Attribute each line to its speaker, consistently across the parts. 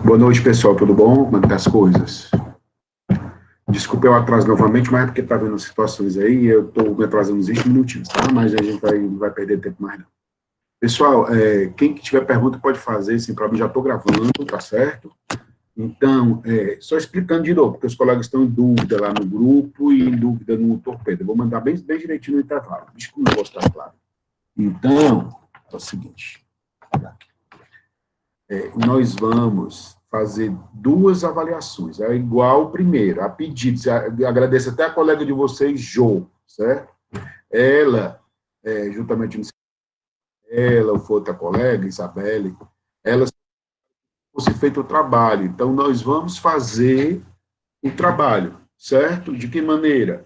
Speaker 1: Boa noite, pessoal, tudo bom? Como é que tá as coisas? Desculpe eu atraso novamente, mas é porque tá vendo situações aí, eu estou me atrasando uns 20 minutinhos, tá? Mas a gente não vai perder tempo mais não. Pessoal, quem que tiver pergunta pode fazer, sim, para mim já estou gravando, tá certo? Então, só explicando de novo, porque os colegas estão em dúvida lá no grupo e em dúvida no torpedo. Eu vou mandar bem direitinho no intervalo, desculpa, não posso estar claro. Então, é o seguinte, nós vamos fazer duas avaliações, é igual primeiro, a pedido, agradeço até a colega de vocês, Jo, certo? Ela, juntamente ela, ou outra colega, Isabelle, ela fosse feito o trabalho, então nós vamos fazer o trabalho, certo? De que maneira?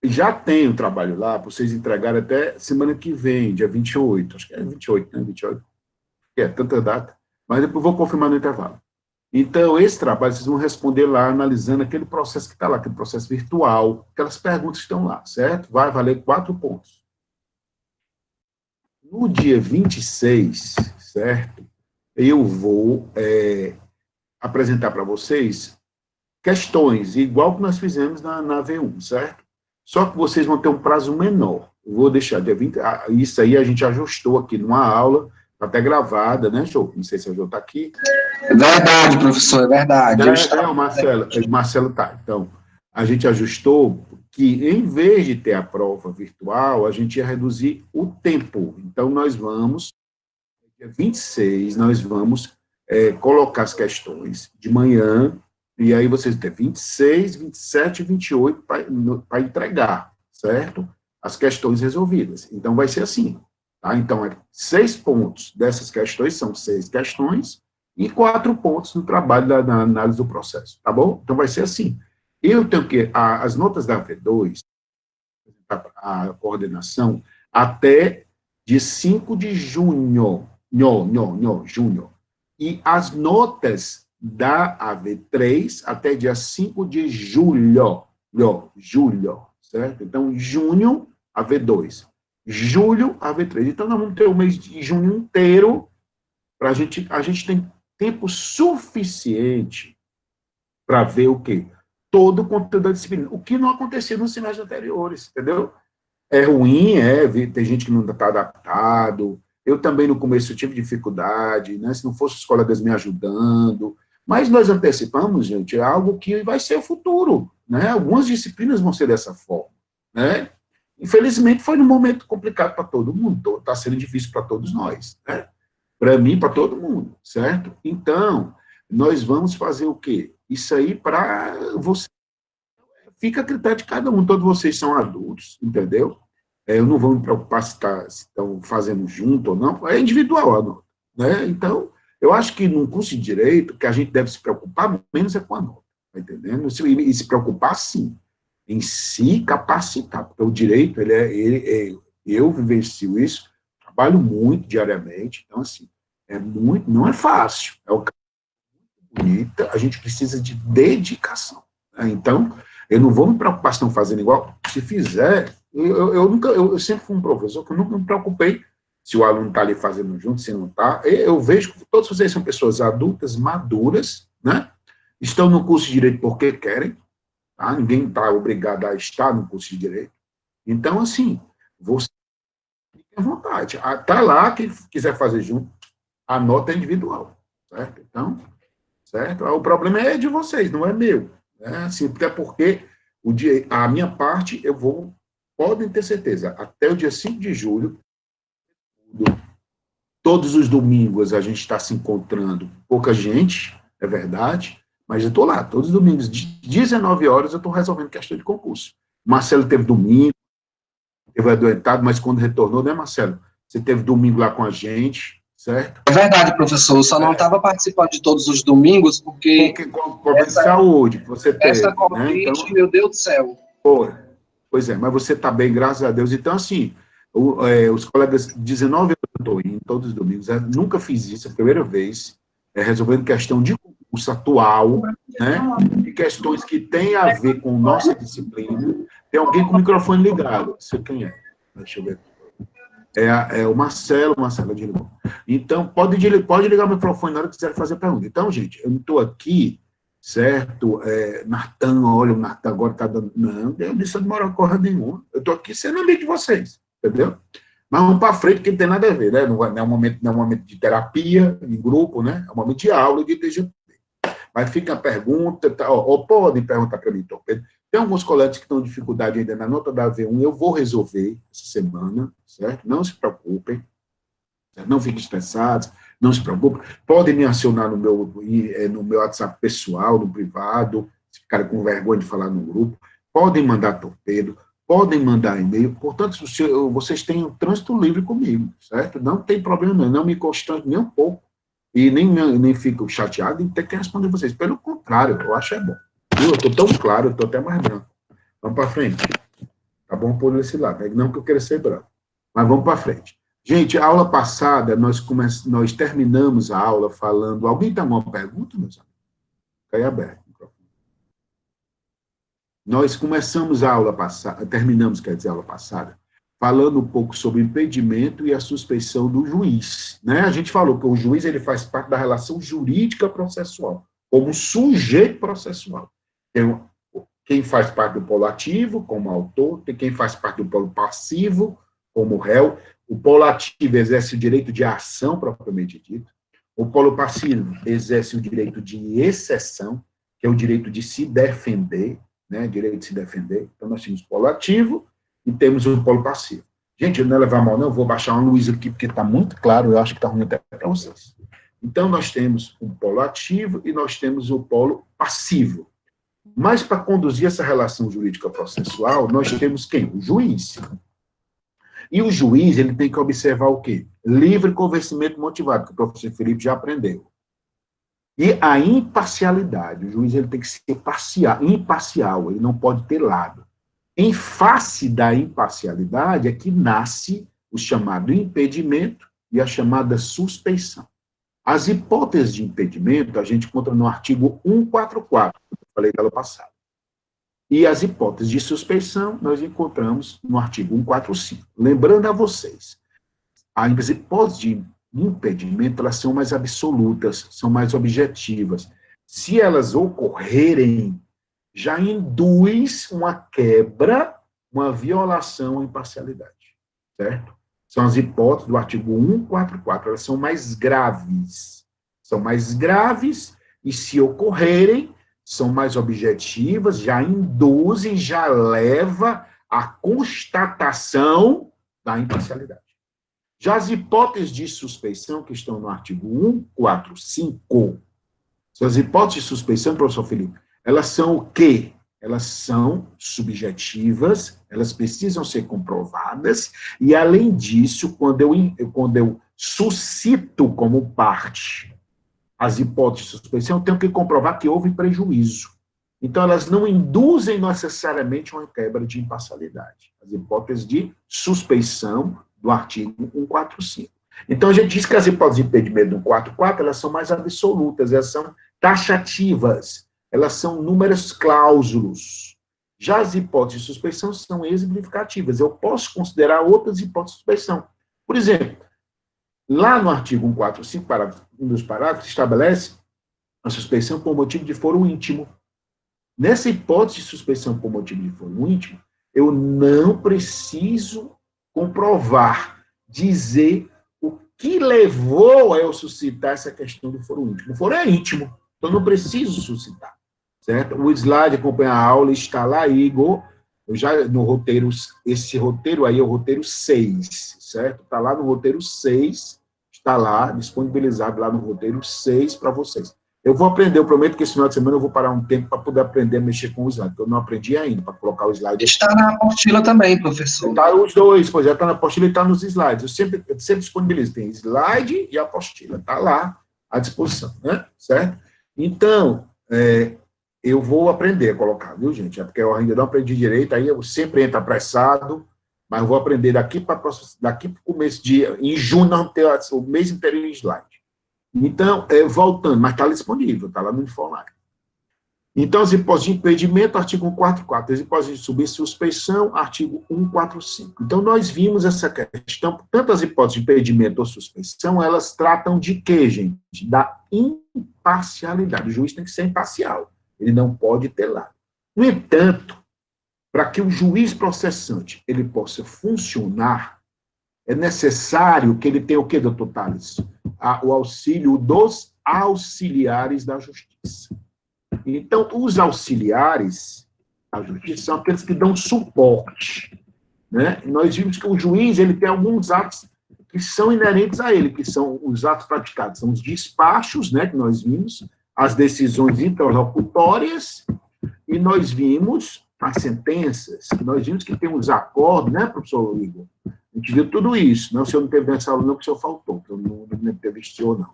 Speaker 1: Já tem o trabalho lá, para vocês entregarem até semana que vem, dia 28, acho que é 28, né? 28, tanta data, mas depois vou confirmar no intervalo. Então, esse trabalho, vocês vão responder lá, analisando aquele processo que está lá, aquele processo virtual, aquelas perguntas que estão lá, certo? Vai valer 4 pontos. No dia 26, certo? Eu vou apresentar para vocês questões, igual que nós fizemos na V1, certo? Só que vocês vão ter um prazo menor. Eu vou deixar dia 20, isso aí a gente ajustou aqui numa aula, até gravada, né, Jô? Não sei se a Jô está aqui.
Speaker 2: É verdade, professor, é verdade.
Speaker 1: O Marcelo tá. Então, a gente ajustou que, em vez de ter a prova virtual, a gente ia reduzir o tempo. Então, nós vamos, dia 26, nós vamos colocar as questões de manhã, e aí vocês têm 26, 27 e 28 para entregar, certo? As questões resolvidas. Então, vai ser assim. Tá? Então, 6 pontos dessas questões são 6 questões, e 4 pontos no trabalho da análise do processo, tá bom? Então, vai ser assim. Eu tenho que, as notas da V2, a coordenação, até de 5 de junho, junho, e as notas da AV3 até dia 5 de julho, certo? Então, junho, AV2, julho, AV3. Então, nós vamos ter o mês de junho inteiro para a gente tem tempo suficiente para ver o quê? Todo o conteúdo da disciplina. O que não acontecia nos semestres anteriores, entendeu? É ruim, tem gente que não está adaptado. Eu também, no começo, tive dificuldade, né? Se não fosse os colegas me ajudando. Mas nós antecipamos, gente, é algo que vai ser o futuro, né? Algumas disciplinas vão ser dessa forma, né? Infelizmente, foi num momento complicado para todo mundo, está sendo difícil para todos nós, né? Para mim, para todo mundo, certo? Então, nós vamos fazer o quê? Isso aí para você. Fica a critério de cada um, todos vocês são adultos, entendeu? Eu não vou me preocupar se estão fazendo junto ou não, é individual a nota, né? Então, eu acho que num curso de direito, que a gente deve se preocupar menos é com a nota, tá entendendo? E se preocupar, sim, em se capacitar, porque o direito, eu vivencio isso, trabalho muito diariamente, então, assim, não é fácil, é o bonita, a gente precisa de dedicação, né? Então, eu não vou me preocupar se estão fazendo igual, se fizer, eu sempre fui um professor que eu nunca me preocupei se o aluno está ali fazendo junto, se não está, eu vejo que todos vocês são pessoas adultas, maduras, né? Estão no curso de Direito porque querem, tá? Ninguém está obrigado a estar no curso de Direito, então, assim, você tem à vontade, está lá, quem quiser fazer junto, a nota é individual, certo? Então, certo? O problema é de vocês, não é meu, né? Assim, até porque a minha parte, podem ter certeza, até o dia 5 de julho, todos os domingos a gente está se encontrando, pouca gente, é verdade, mas eu estou lá, todos os domingos, de 19 horas, eu estou resolvendo questão de concurso. Marcelo teve domingo, teve adoentado, mas quando retornou, né, Marcelo? Você teve domingo lá com a gente, certo?
Speaker 2: É verdade, professor, eu só não estava participando de todos os domingos, porque
Speaker 1: com problema de saúde que você teve,
Speaker 2: essa Covid,
Speaker 1: né? Então,
Speaker 2: meu Deus do céu.
Speaker 1: Pois é, mas você está bem, graças a Deus. Então, assim, os colegas, 19 anos eu estou indo, todos os domingos, nunca fiz isso, é a primeira vez, resolvendo questão de concurso atual, né, e questões que têm a ver com nossa disciplina. Tem alguém com o microfone ligado, sei quem é. Deixa eu ver. É o Marcelo desligou. Então, pode ligar o microfone na hora que quiser fazer pergunta. Então, gente, eu não estou aqui, certo? Natan, olha, o Natan agora está dando. Não, eu disse de moral corra nenhuma. Eu estou aqui sendo amigo de vocês, entendeu? Mas vamos para frente, que não tem nada a ver, né? Não é um momento de terapia, em grupo, né? É um momento de aula de TGP. Mas fica a pergunta, ou podem perguntar para mim, então, Pedro. Tem alguns colegas que estão em dificuldade ainda na nota da V1, eu vou resolver essa semana, certo? Não se preocupem, certo? Não fiquem estressados, não se preocupem. Podem me acionar no meu WhatsApp pessoal, no privado, se ficarem com vergonha de falar no grupo. Podem mandar torpedo, podem mandar e-mail. Portanto, vocês têm um trânsito livre comigo, certo? Não tem problema, não me constrange nem um pouco. E nem fico chateado em ter que responder vocês. Pelo contrário, eu acho bom. Eu estou tão claro, eu estou até mais branco. Vamos para frente. Tá bom por esse lado. Não que eu queira ser branco. Mas vamos para frente. Gente, a aula passada, nós terminamos a aula falando... Alguém tem alguma pergunta, meus amigos? Fica aí aberto. Nós começamos a aula passada, terminamos, quer dizer, a aula passada, falando um pouco sobre o impedimento e a suspeição do juiz. Né? A gente falou que o juiz ele faz parte da relação jurídica processual, como sujeito processual. Tem quem faz parte do polo ativo, como autor, tem quem faz parte do polo passivo, como réu. O polo ativo exerce o direito de ação, propriamente dito. O polo passivo exerce o direito de exceção, que é o direito de se defender, né? Direito de se defender. Então, nós temos o polo ativo e temos o polo passivo. Gente, eu não vou levar mal, não, eu vou baixar uma luz aqui, porque está muito claro, eu acho que está ruim até para vocês. Então, nós temos o polo ativo e nós temos o polo passivo. Mas, para conduzir essa relação jurídica processual, nós temos quem? O juiz. E o juiz, ele tem que observar o quê? Livre convencimento motivado, que o professor Felipe já aprendeu. E a imparcialidade. O juiz ele tem que ser imparcial, ele não pode ter lado. Em face da imparcialidade é que nasce o chamado impedimento e a chamada suspeição. As hipóteses de impedimento a gente encontra no artigo 144, que eu falei da aula passada. E as hipóteses de suspeição nós encontramos no artigo 145. Lembrando a vocês, as hipóteses de impedimento elas são mais absolutas, são mais objetivas. Se elas ocorrerem, já induz uma quebra, uma violação à imparcialidade, certo? São as hipóteses do artigo 144, elas são mais graves. São mais graves e, se ocorrerem, são mais objetivas, já induzem, já leva à constatação da imparcialidade. Já as hipóteses de suspeição, que estão no artigo 145, são as hipóteses de suspeição, professor Felipe, elas são o quê? Elas são subjetivas, elas precisam ser comprovadas, e, além disso, quando eu suscito como parte as hipóteses de suspeição, eu tenho que comprovar que houve prejuízo. Então, elas não induzem necessariamente uma quebra de imparcialidade. As hipóteses de suspeição do artigo 145. Então, a gente diz que as hipóteses de impedimento do 144, elas são mais absolutas, elas são taxativas, elas são números clausulos. Já as hipóteses de suspeição são exemplificativas. Eu posso considerar outras hipóteses de suspeição. Por exemplo, lá no artigo 145, um dos parágrafos, estabelece a suspeição por motivo de foro íntimo. Nessa hipótese de suspeição por motivo de foro íntimo, eu não preciso comprovar, dizer o que levou a eu suscitar essa questão do foro íntimo. O foro é íntimo, então eu não preciso suscitar, certo? O slide acompanha a aula está lá, Igor, eu já no roteiro, esse roteiro aí é o roteiro 6, certo? Está lá no roteiro 6, está lá, disponibilizado lá no roteiro 6 para vocês. Eu vou aprender, eu prometo que esse final de semana eu vou parar um tempo para poder aprender a mexer com o slide, porque eu não aprendi ainda para colocar o slide.
Speaker 2: Está na apostila também, professor.
Speaker 1: Está os dois, pois é, está na apostila e está nos slides. Eu sempre disponibilizo, tem slide e apostila, está lá à disposição, né? Certo? Então, eu vou aprender a colocar, viu, gente? É porque eu ainda não aprendi direito, aí eu sempre entro apressado, mas eu vou aprender daqui para o começo de... Em junho, nós vamos ter o mês inteiro em slide. Então, voltando, mas está disponível, está lá no Infoline. Então, as hipóteses de impedimento, artigo 144, as hipóteses de subsuspeição, artigo 145. Então, nós vimos essa questão, tanto as hipóteses de impedimento ou suspeição, elas tratam de quê, gente? Da imparcialidade. O juiz tem que ser imparcial, ele não pode ter lado. No entanto, para que o juiz processante ele possa funcionar, é necessário que ele tenha o quê, doutor Tales? O auxílio dos auxiliares da justiça. Então, os auxiliares da justiça são aqueles que dão suporte, né? Nós vimos que o juiz ele tem alguns atos que são inerentes a ele, que são os atos praticados, são os despachos, né, que nós vimos, as decisões interlocutórias, e nós vimos as sentenças, nós vimos que tem os acordos, né, professor Igor? A gente viu tudo isso, não, o senhor não teve nessa aula não, porque o senhor faltou, porque eu não entrevistou, não.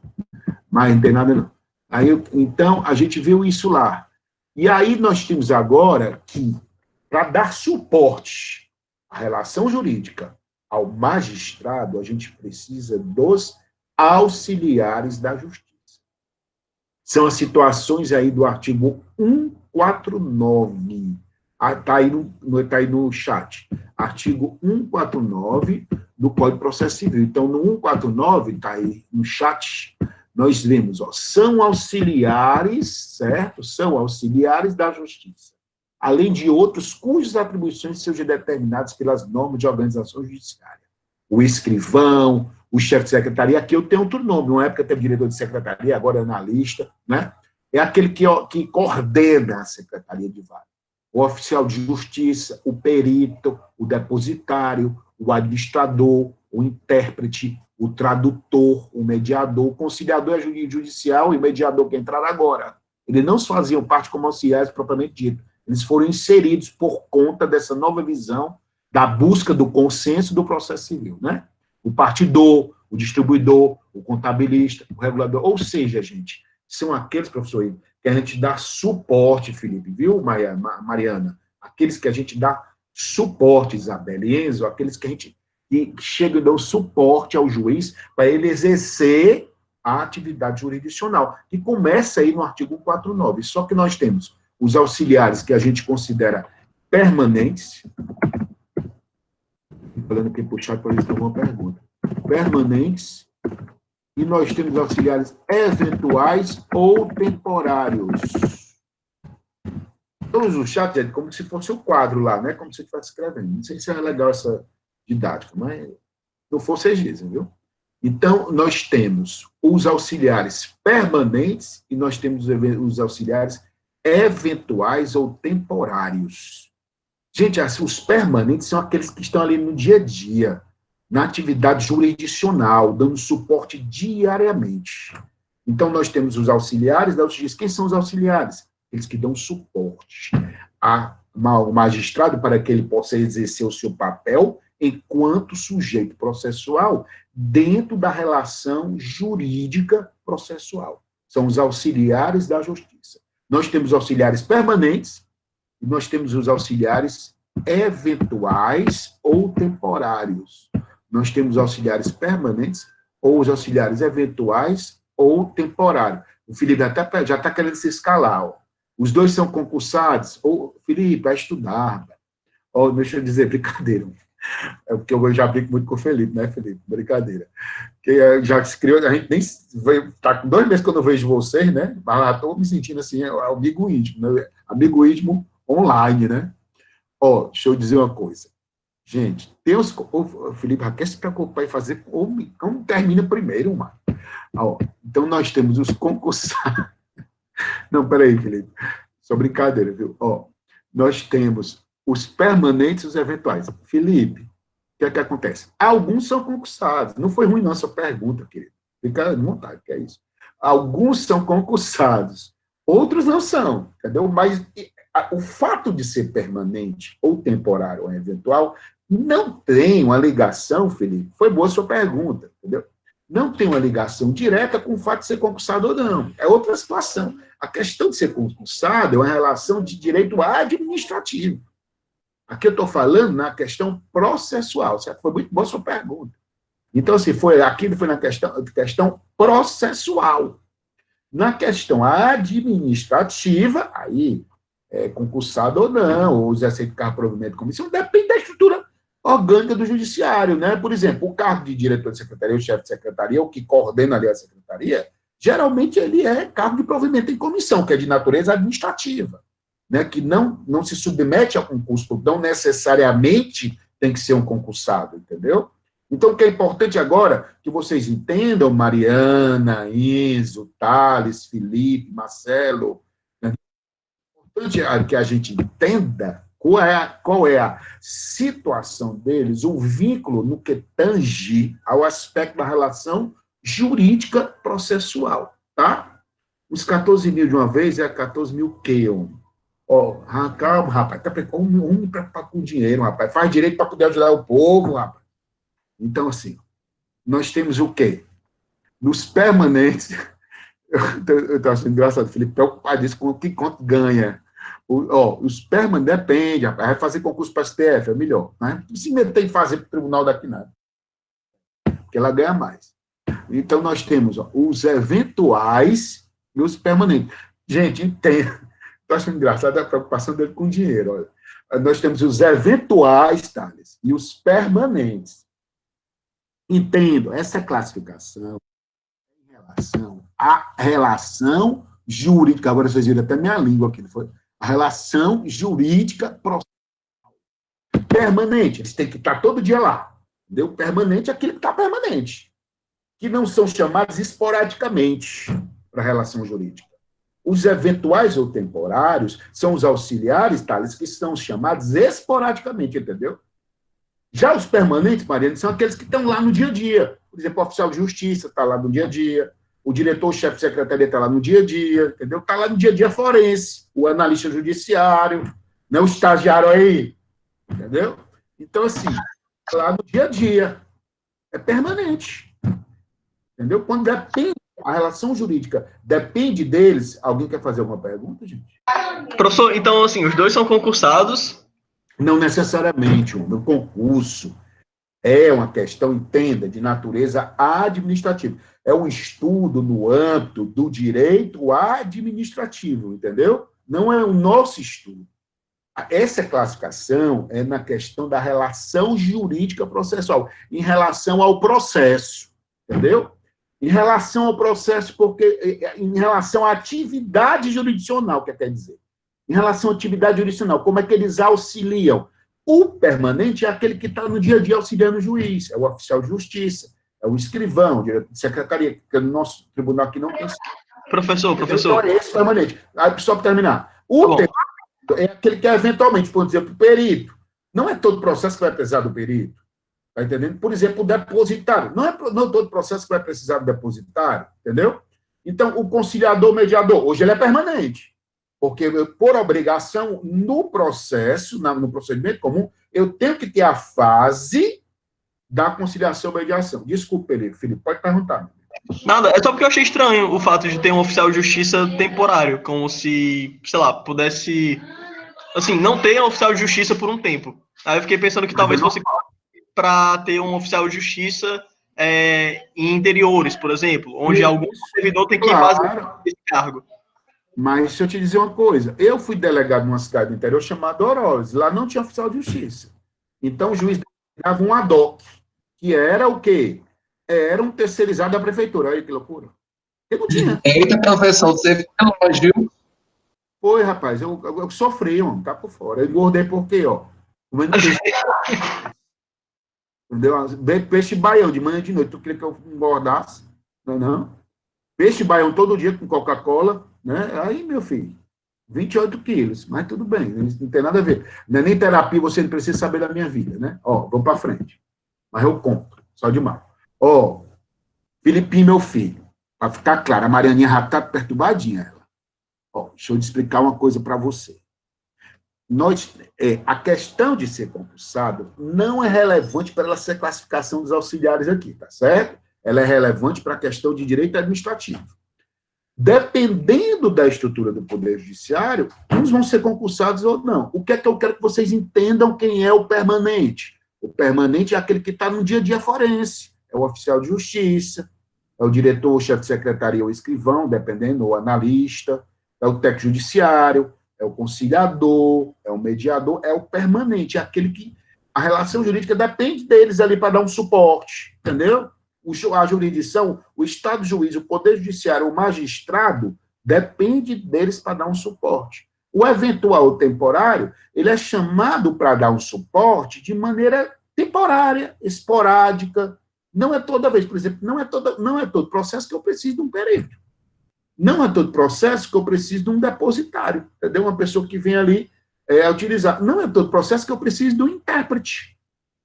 Speaker 1: Mas não tem nada, não. Aí, então, a gente viu isso lá. E aí nós temos agora que, para dar suporte à relação jurídica ao magistrado, a gente precisa dos auxiliares da justiça. São as situações aí do artigo 149. Está aí no chat. Artigo 149 do Código de Processo Civil. Então, no 149, está aí no chat, nós vemos, são auxiliares, certo? São auxiliares da justiça, além de outros cujas atribuições sejam determinadas pelas normas de organização judiciária. O escrivão, o chefe de secretaria, aqui eu tenho outro nome, na época teve diretor de secretaria, agora analista, né? É aquele que coordena a secretaria de vara. O oficial de justiça, o perito, o depositário, o administrador, o intérprete, o tradutor, o mediador, o conciliador judicial e o mediador que entraram agora. Eles não faziam parte como auxiliares propriamente dito. Eles foram inseridos por conta dessa nova visão da busca do consenso do processo civil, né? O partidor, o distribuidor, o contabilista, o regulador. Ou seja, gente, são aqueles, professor, que a gente dá suporte, Felipe, viu, Mariana? Aqueles que a gente dá suporte, Isabela e Enzo, aqueles que a gente chega e dá o suporte ao juiz para ele exercer a atividade jurisdicional, que começa aí no artigo 149. Só que nós temos os auxiliares que a gente considera permanentes, falando aqui por chat para responder uma pergunta, permanentes, e nós temos auxiliares eventuais ou temporários. Então, o chat é como se fosse o quadro lá, né? Como se estivesse escrevendo. Não sei se é legal essa didática, mas não for, vocês dizem, viu? Então, nós temos os auxiliares permanentes e nós temos os auxiliares eventuais ou temporários. Gente, os permanentes são aqueles que estão ali no dia a dia, na atividade jurisdicional, dando suporte diariamente. Então, nós temos os auxiliares da justiça. Quem são os auxiliares? Eles que dão suporte ao magistrado para que ele possa exercer o seu papel enquanto sujeito processual dentro da relação jurídica processual. São os auxiliares da justiça. Nós temos auxiliares permanentes e nós temos os auxiliares eventuais ou temporários. Nós temos auxiliares permanentes ou os auxiliares eventuais ou temporários. O Felipe até já está querendo se escalar. Ó. Os dois são concursados. Ou, Felipe, vai estudar. Ó, deixa eu dizer, brincadeira. É porque eu já brinco muito com o Felipe, né, Felipe? Brincadeira. Que já se criou, a gente nem está com 2 meses que eu não vejo vocês, né? Mas já estou me sentindo assim, amigo íntimo, né? Amigo íntimo online, né? Ó, deixa eu dizer uma coisa. Gente, o Felipe já quer se preocupar em fazer como termina primeiro, mano. Ó, então, nós temos os concursados. Não, peraí, Felipe. Só brincadeira, viu? Ó, nós temos os permanentes e os eventuais. Felipe, o que é que acontece? Alguns são concursados. Não foi ruim nossa pergunta, querido. Fica à vontade, que é isso. Alguns são concursados, outros não são, entendeu? Mas o fato de ser permanente, ou temporário, ou eventual, não tem uma ligação, Felipe. Foi boa a sua pergunta, entendeu? Não tem uma ligação direta com o fato de ser concursado ou não. É outra situação. A questão de ser concursado é uma relação de direito administrativo. Aqui eu estou falando na questão processual, certo? Foi muito boa a sua pergunta. Então, aquilo foi na questão processual. Na questão administrativa, aí, concursado ou não, ou exercer cargo de provimento de comissão, depende da estrutura orgânica do judiciário, né? Por exemplo, o cargo de diretor de secretaria, o chefe de secretaria, o que coordena ali a secretaria, geralmente ele é cargo de provimento em comissão, que é de natureza administrativa, né? Que não se submete a concurso, não necessariamente tem que ser um concursado, entendeu? Então, o que é importante agora, que vocês entendam, Mariana, Enzo, Thales, Felipe, Marcelo, né? É importante que a gente entenda qual é a situação deles, o vínculo no que tange ao aspecto da relação jurídica processual, tá? Os 14 mil de uma vez é 14 mil que, homem? Ó, calma, rapaz, tá homem preocupado com dinheiro, rapaz, faz direito para poder ajudar o povo, rapaz. Então, assim, nós temos o quê? Nos permanentes, eu estou achando engraçado, Felipe, preocupadíssimo com quanto ganha. Os permanentes, depende, rapaz, vai fazer concurso para a STF, é melhor, né? Se meter em fazer para o tribunal daqui nada, porque ela ganha mais. Então, nós temos os eventuais e os permanentes. Gente, entenda, estou achando engraçado a preocupação dele com dinheiro. Olha. Nós temos os eventuais, Thales, e os permanentes. Entendo, essa classificação em relação à relação jurídica, agora vocês viram até minha língua aqui, não foi? A relação jurídica permanente, eles têm que estar todo dia lá, entendeu? Permanente é aquele que está permanente, que não são chamados esporadicamente para a relação jurídica. Os eventuais ou temporários são os auxiliares, Thales, que são chamados esporadicamente, entendeu? Já os permanentes, Mariana, são aqueles que estão lá no dia a dia. Por exemplo, o oficial de justiça está lá no dia a dia, o diretor-chefe de secretaria está lá no dia a dia, entendeu? Está lá no dia a dia forense, o analista judiciário, né? O estagiário aí, entendeu? Então, assim, tá lá no dia a dia. É permanente, entendeu? Quando depende, a relação jurídica depende deles. Alguém quer fazer alguma pergunta, gente?
Speaker 3: Professor, então, assim, os dois são concursados?
Speaker 1: Não necessariamente, o concurso é uma questão, entenda, de natureza administrativa. É um estudo no âmbito do direito administrativo, entendeu? Não é o nosso estudo. Essa classificação é na questão da relação jurídica processual, em relação ao processo, entendeu? Em relação ao processo, porque em relação à atividade jurisdicional, quer dizer. Em relação à atividade jurisdicional, como é que eles auxiliam? O permanente é aquele que está no dia a dia auxiliando o juiz, é o oficial de justiça, é o escrivão, o diretor de secretaria, porque no nosso tribunal aqui não tem.
Speaker 3: Professor.
Speaker 1: Então, é esse permanente. Aí, só para terminar. O temporário é aquele que é eventualmente, por exemplo, o perito. Não é todo processo que vai precisar do perito. Está entendendo? Por exemplo, o depositário. Não é todo processo que vai precisar do depositário, entendeu? Então, o conciliador mediador, hoje ele é permanente. Porque, por obrigação, no processo, no procedimento comum, eu tenho que ter a fase da conciliação e mediação. Desculpe, Felipe, pode perguntar.
Speaker 3: Nada, é só porque eu achei estranho o fato de ter um oficial de justiça temporário, como se, sei lá, pudesse, assim, não ter um oficial de justiça por um tempo. Aí eu fiquei pensando que talvez fosse para ter um oficial de justiça em interiores, por exemplo, onde algum servidor tem que fazer esse cargo.
Speaker 1: Mas se eu te dizer uma coisa, eu fui delegado numa cidade do interior chamada Oroz, lá não tinha oficial de justiça. Então o juiz dava um ad hoc, que era o quê? Era um terceirizado da prefeitura. Olha que loucura. Eu não tinha.
Speaker 2: Eita, professor, você fica longe, viu?
Speaker 1: Foi, rapaz, eu sofri, mano, tá por fora. Eu engordei por quê, ó? Comendo peixe. Entendeu? Peixe baião, de manhã e de noite. Tu queria que eu engordasse? Não. Peixe baião todo dia com Coca-Cola, né? Aí, meu filho, 28 quilos, mas tudo bem, não tem nada a ver. Não é nem terapia, você não precisa saber da minha vida, né? Ó, vamos para frente. Mas eu conto, só de mal. Ó, Filipinho, meu filho, para ficar claro, a Marianinha já está perturbadinha, ela. Ó, deixa eu te explicar uma coisa para você. A questão de ser concursado não é relevante para ela ser classificação dos auxiliares aqui, tá certo? Ela é relevante para a questão de direito administrativo. Dependendo da estrutura do Poder Judiciário, uns vão ser concursados ou não. O que é que eu quero que vocês entendam quem é o permanente? O permanente é aquele que está no dia a dia forense, é o oficial de justiça, é o diretor, o chefe de secretaria, o escrivão, dependendo, ou analista, é o técnico judiciário, é o conciliador, é o mediador, é o permanente, é aquele que a relação jurídica depende deles ali para dar um suporte, entendeu? A jurisdição, o Estado juiz, o Poder Judiciário, o magistrado, depende deles para dar um suporte. O eventual temporário, ele é chamado para dar um suporte de maneira temporária, esporádica, não é toda vez, por exemplo, não é todo processo que eu preciso de um perito. Não é todo processo que eu preciso de um depositário, entendeu? Uma pessoa que vem ali utilizar. Não é todo processo que eu preciso de um intérprete.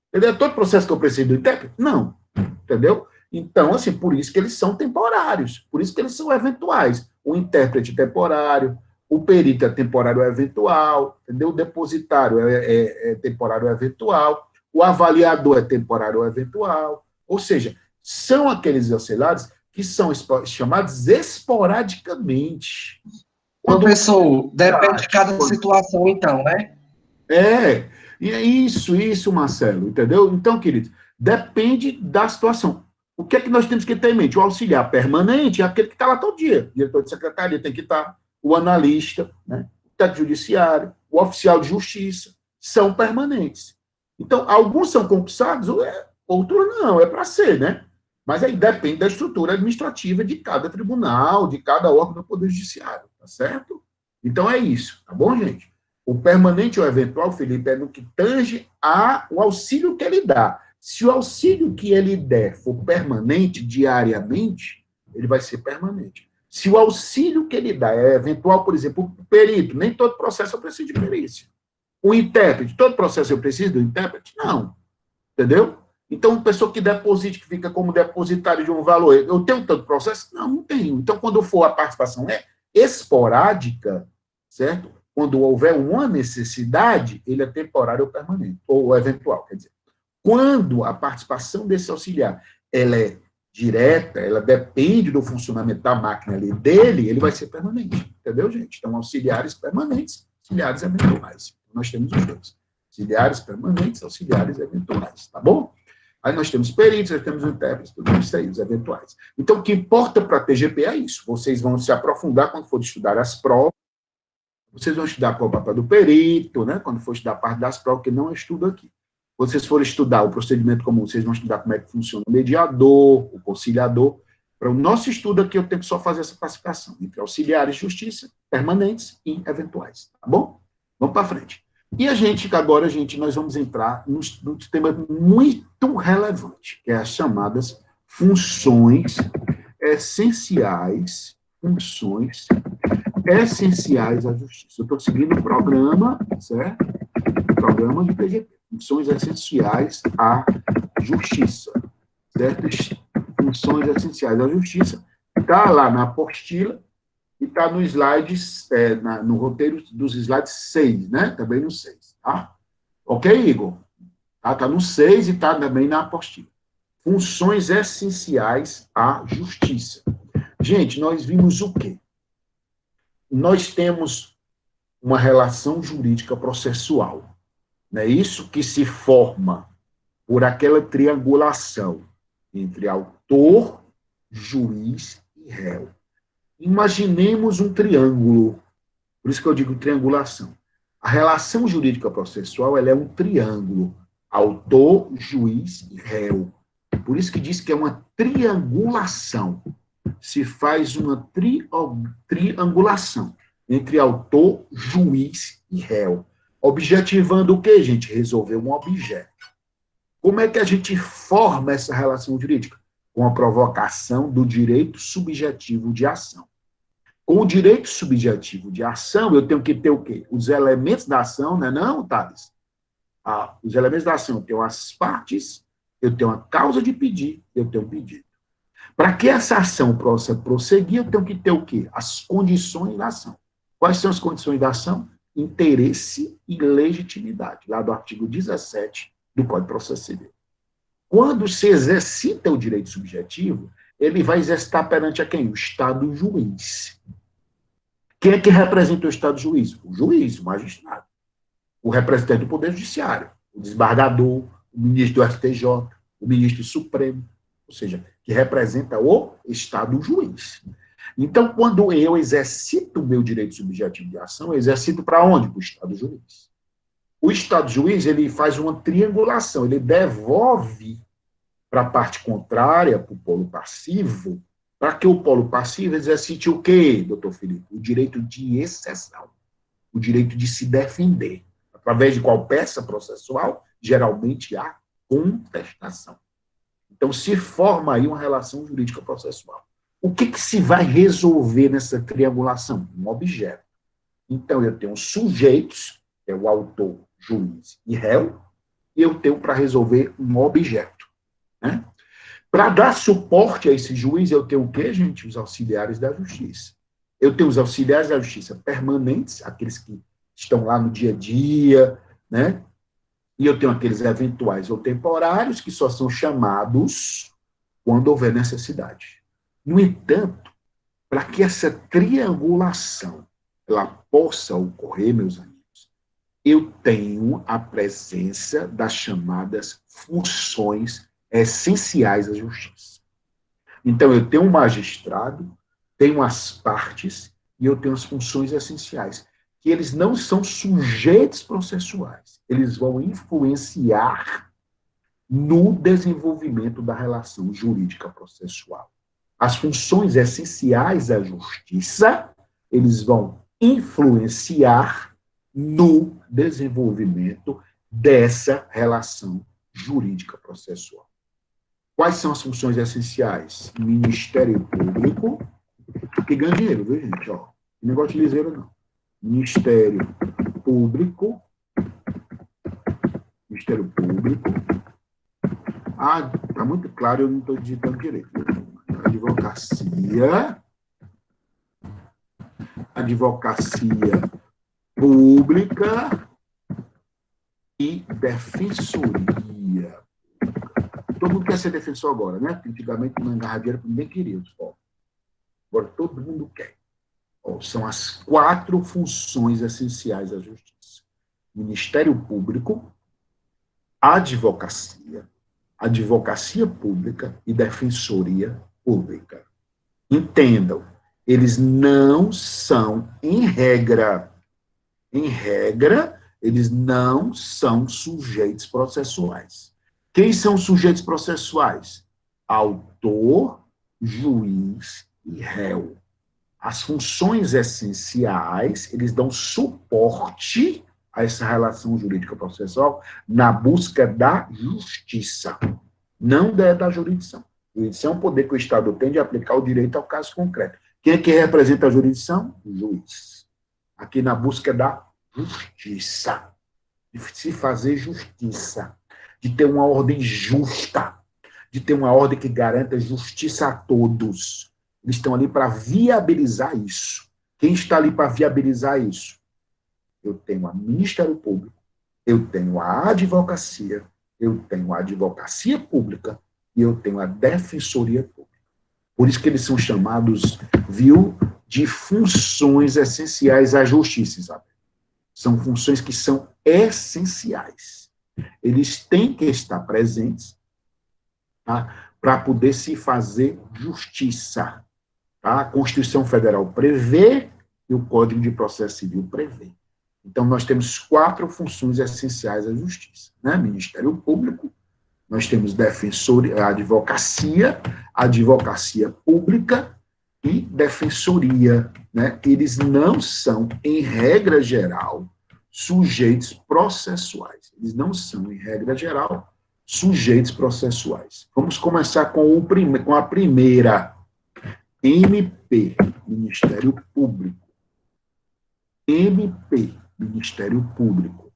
Speaker 1: Entendeu? É todo processo que eu preciso de um intérprete? Não. Entendeu? Então, assim, por isso que eles são temporários, por isso que eles são eventuais. O intérprete temporário, o perito é temporário ou eventual, entendeu? O depositário é temporário ou eventual, o avaliador é temporário ou eventual. Ou seja, são aqueles auxiliares que são chamados esporadicamente.
Speaker 2: Professor, depende de cada situação, então, né?
Speaker 1: E é isso, Marcelo, entendeu? Então, querido, depende da situação. O que é que nós temos que ter em mente? O auxiliar permanente é aquele que está lá todo dia. O diretor de secretaria tem que estar, o analista, né? O técnico judiciário, o oficial de justiça, são permanentes. Então, alguns são concursados, outros não, é para ser, né? Mas aí depende da estrutura administrativa de cada tribunal, de cada órgão do Poder Judiciário, tá certo? Então é isso, tá bom, gente? O permanente ou eventual, Felipe, é no que tange o auxílio que ele dá. Se o auxílio que ele der for permanente, diariamente, ele vai ser permanente. Se o auxílio que ele dá é eventual, por exemplo, o perito, nem todo processo eu preciso de perícia. O intérprete, todo processo eu preciso do intérprete? Não. Entendeu? Então, uma pessoa que deposite, que fica como depositário de um valor, eu tenho tanto processo? Não tenho. Então, quando for a participação esporádica, certo? Quando houver uma necessidade, ele é temporário ou permanente, ou eventual, quer dizer. Quando a participação desse auxiliar ela é direta, ela depende do funcionamento da máquina ali dele, ele vai ser permanente, entendeu, gente? Então, auxiliares permanentes, auxiliares eventuais. Nós temos os dois. Auxiliares permanentes, auxiliares eventuais, tá bom? Aí nós temos peritos, nós temos intérpretes, tudo isso aí, os eventuais. Então, o que importa para a TGP é isso. Vocês vão se aprofundar quando for estudar as provas, vocês vão estudar qual é o papel do perito, né? Quando for estudar a parte das provas, que não é estudo aqui. Quando vocês forem estudar o procedimento comum, vocês vão estudar como é que funciona o mediador, o conciliador. Para o nosso estudo aqui, eu tenho que só fazer essa classificação entre auxiliares de justiça, permanentes e eventuais, tá bom? Vamos para frente. E agora, nós vamos entrar num tema muito relevante, que é as chamadas funções essenciais à justiça. Eu estou seguindo o programa, certo? O programa de PGP. Funções essenciais à justiça, certo? Funções essenciais à justiça. Está lá na apostila e está no slides, no roteiro dos slides 6, né? Também no 6, tá? Ok, Igor? Está no 6 e está também na apostila. Funções essenciais à justiça. Gente, nós vimos o quê? Nós temos uma relação jurídica processual. Não é isso que se forma por aquela triangulação entre autor, juiz e réu. Imaginemos um triângulo, por isso que eu digo triangulação. A relação jurídica processual ela é um triângulo, autor, juiz e réu. Por isso que diz que é uma triangulação. Se faz uma triangulação entre autor, juiz e réu. Objetivando o quê, gente? Resolver um objeto. Como é que a gente forma essa relação jurídica? Com a provocação do direito subjetivo de ação. Com o direito subjetivo de ação, eu tenho que ter o quê? Os elementos da ação, não é não, Thales? Os elementos da ação, eu tenho as partes, eu tenho a causa de pedir, eu tenho um pedido. Para que essa ação possa prosseguir, eu tenho que ter o quê? As condições da ação. Quais são as condições da ação? Interesse e legitimidade, lá do artigo 17 do Código de Processo Civil. Quando se exercita o direito subjetivo, ele vai exercitar perante a quem? O Estado juiz. Quem é que representa o Estado juiz? O juiz, o magistrado. O representante do Poder Judiciário, o desembargador, o ministro do STJ, o ministro Supremo. Ou seja, que representa o Estado juiz. Então, quando eu exercito o meu direito subjetivo de ação, eu exercito para onde? Para o Estado juiz. O Estado juiz, ele faz uma triangulação, ele devolve para a parte contrária, para o polo passivo, para que o polo passivo exercite o quê, doutor Felipe? O direito de exceção, o direito de se defender. Através de qual peça processual? Geralmente a contestação. Então, se forma aí uma relação jurídica processual. O que se vai resolver nessa triangulação? Um objeto. Então, eu tenho sujeitos, que é o autor, juiz e réu, e eu tenho para resolver um objeto. Né? Para dar suporte a esse juiz, eu tenho o quê, gente? Os auxiliares da justiça. Eu tenho os auxiliares da justiça permanentes, aqueles que estão lá no dia a dia, né? E eu tenho aqueles eventuais ou temporários, que só são chamados quando houver necessidade. No entanto, para que essa triangulação ela possa ocorrer, meus amigos, eu tenho a presença das chamadas funções essenciais da justiça. Então, eu tenho um magistrado, tenho as partes e eu tenho as funções essenciais, que eles não são sujeitos processuais, eles vão influenciar no desenvolvimento da relação jurídica processual. As funções essenciais da justiça, eles vão influenciar no desenvolvimento dessa relação jurídica processual. Quais são as funções essenciais? Ministério Público, que ganha dinheiro, viu, gente? Ó, não negócio de liseiro, não. Ministério Público. Ministério Público. Ah, está muito claro, eu não estou digitando direito. Advocacia. Advocacia Pública e Defensoria. Todo mundo quer ser defensor agora, né? Antigamente não engarrava dinheiro porque ninguém queria. Agora todo mundo quer. São as 4 funções essenciais da justiça: Ministério Público, Advocacia, Advocacia Pública e Defensoria Pública. Entendam, eles não são, em regra, eles não são sujeitos processuais. Quem são sujeitos processuais? Autor, juiz e réu. As funções essenciais, eles dão suporte a essa relação jurídica processual na busca da justiça, não da jurisdição. A jurisdição é um poder que o Estado tem de aplicar o direito ao caso concreto. Quem é que representa a jurisdição? O juiz. Aqui na busca da justiça, de se fazer justiça, de ter uma ordem justa, de ter uma ordem que garanta justiça a todos. Eles estão ali para viabilizar isso. Quem está ali para viabilizar isso? Eu tenho o Ministério Público, eu tenho a Advocacia, eu tenho a Advocacia Pública e eu tenho a Defensoria Pública. Por isso que eles são chamados, de funções essenciais à justiça, Isabel. São funções que são essenciais. Eles têm que estar presentes, tá, para poder se fazer justiça. Tá? A Constituição Federal prevê e o Código de Processo Civil prevê. Então, nós temos 4 funções essenciais à justiça, né? Ministério Público, nós temos Defensoria, Advocacia Pública e Defensoria, né? Eles não são, em regra geral, sujeitos processuais. Eles não são, em regra geral, sujeitos processuais. Vamos começar com a primeira, MP, Ministério Público. MP, Ministério Público.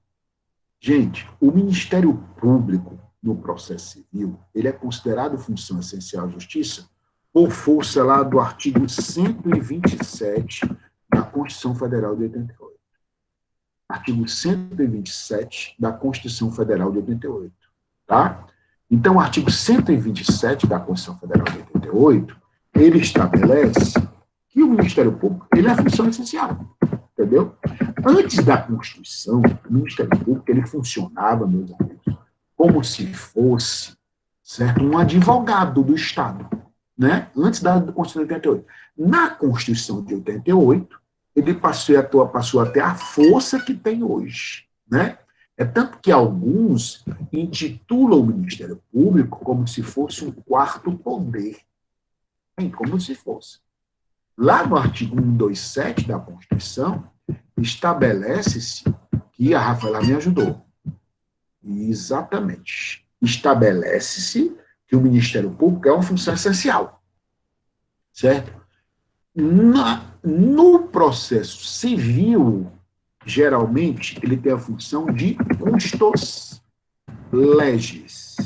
Speaker 1: Gente, o Ministério Público, no processo civil, ele é considerado função essencial à justiça por força lá do artigo 127 da Constituição Federal de 88. Artigo 127 da Constituição Federal de 88. Tá? Então, o artigo 127 da Constituição Federal de 88, ele estabelece que o Ministério Público, ele é função essencial. Entendeu? Antes da Constituição, o Ministério Público, ele funcionava, meus amigos, como se fosse, certo? Um advogado do Estado, né? Antes da Constituição de 88. Na Constituição de 88, ele passou a ter a força que tem hoje, né? É tanto que alguns intitulam o Ministério Público como se fosse um quarto poder. Como se fosse. Lá no artigo 127 da Constituição, estabelece-se que a Rafaela me ajudou. Exatamente. Estabelece-se que o Ministério Público é uma função essencial. Certo? No processo civil, geralmente, ele tem a função de custos legis.